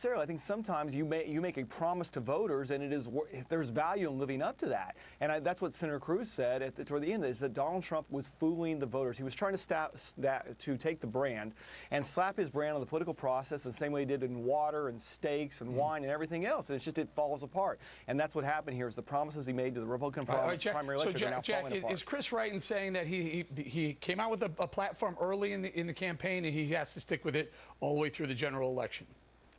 I think sometimes you make a promise to voters, and there's value in living up to that. And that's what Senator Cruz said toward the end, is that Donald Trump was fooling the voters. He was trying to take the brand and slap his brand on the political process the same way he did in water and steaks and wine and everything else. And it's just, it falls apart. And that's what happened here, is the promises he made to the Republican primary electorate are now falling apart. Is Chris right in saying that he came out with a platform early in the campaign, and he has to stick with it all the way through the general election?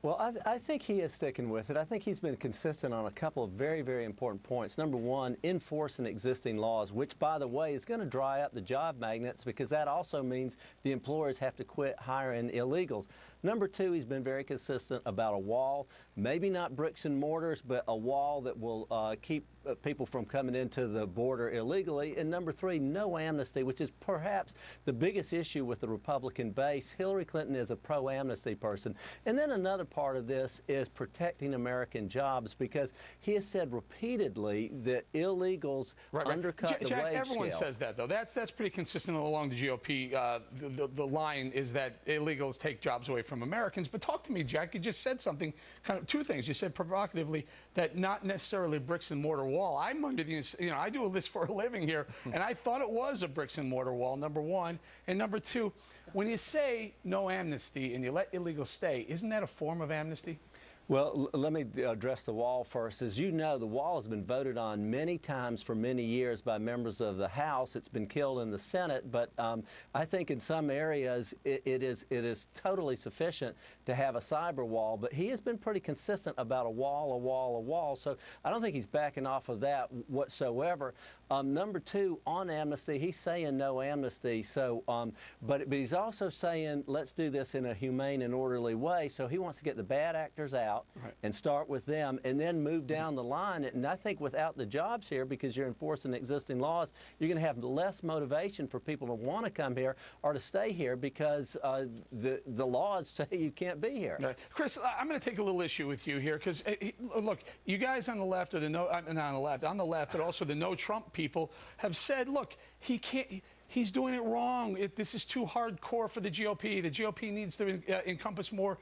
Well, I think he is sticking with it. I think he's been consistent on a couple of very, very important points. Number one, enforcing existing laws, which, by the way, is going to dry up the job magnets, because that also means the employers have to quit hiring illegals. Number two, he's been very consistent about a wall, maybe not bricks and mortars, but a wall that will keep people from coming into the border illegally. And number three, no amnesty, which is perhaps the biggest issue with the Republican base. Hillary Clinton is a pro-amnesty person. And then another part of this is protecting American jobs, because he has said repeatedly that illegals undercut the wage everyone scale. says that, though. That's pretty consistent along the GOP. The line is that illegals take jobs away from Americans. But talk to me, Jack. You just said something, kind of two things. You said provocatively that not necessarily bricks and mortar wall. I'm under the, I do this for a living here, and I thought it was a bricks and mortar wall, number one. And number two, when you say no amnesty and you let illegals stay, isn't that a form of amnesty? Well, let me address the wall first. As you know, the wall has been voted on many times for many years by members of the House. It's been killed in the Senate, but I think in some areas it is totally sufficient to have a cyber wall. But he has been pretty consistent about a wall, a wall, a wall. So I don't think he's backing off of that whatsoever. Number two, on amnesty, he's saying no amnesty. So, but he's also saying let's do this in a humane and orderly way. So he wants to get the bad actors out. Right. And start with them and then move down the line. And I think without the jobs here, because you're enforcing existing laws, you're going to have less motivation for people to want to come here or to stay here, because the laws say you can't be here. Right. Chris, I'm going to take a little issue with you here, because look, you guys on the left, or not on the left, but also the no Trump people have said, look, he can't. He's doing it wrong. This is too hardcore for the GOP. The GOP needs to encompass more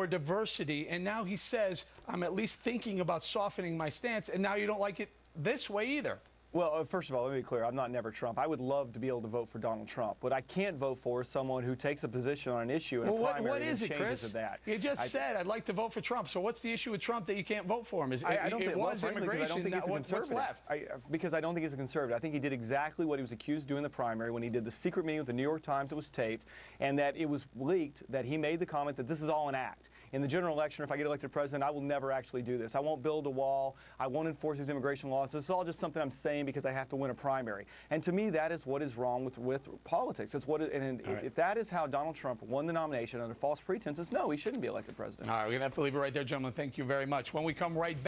diversity. And now he says, I'm at least thinking about softening my stance. And now you don't like it this way either. Well, first of all, let me be clear. I'm not never Trump. I would love to be able to vote for Donald Trump. What I can't vote for is someone who takes a position on an issue in a primary and changes of that. You just said, I'd like to vote for Trump. So what's the issue with Trump that you can't vote for him? I don't think it was immigration. I don't think it's a conservative. What's left? Because I don't think he's a conservative. I think he did exactly what he was accused of doing in the primary when he did the secret meeting with the New York Times that was taped, and that it was leaked that he made the comment that this is all an act. In the general election, if I get elected president, I will never actually do this. I won't build a wall. I won't enforce these immigration laws. This is all just something I'm saying because I have to win a primary. And to me, that is what is wrong with politics. It's what if that is how Donald Trump won the nomination under false pretenses, no, he shouldn't be elected president. All right, we're going to have to leave it right there, gentlemen. Thank you very much. When we come right back.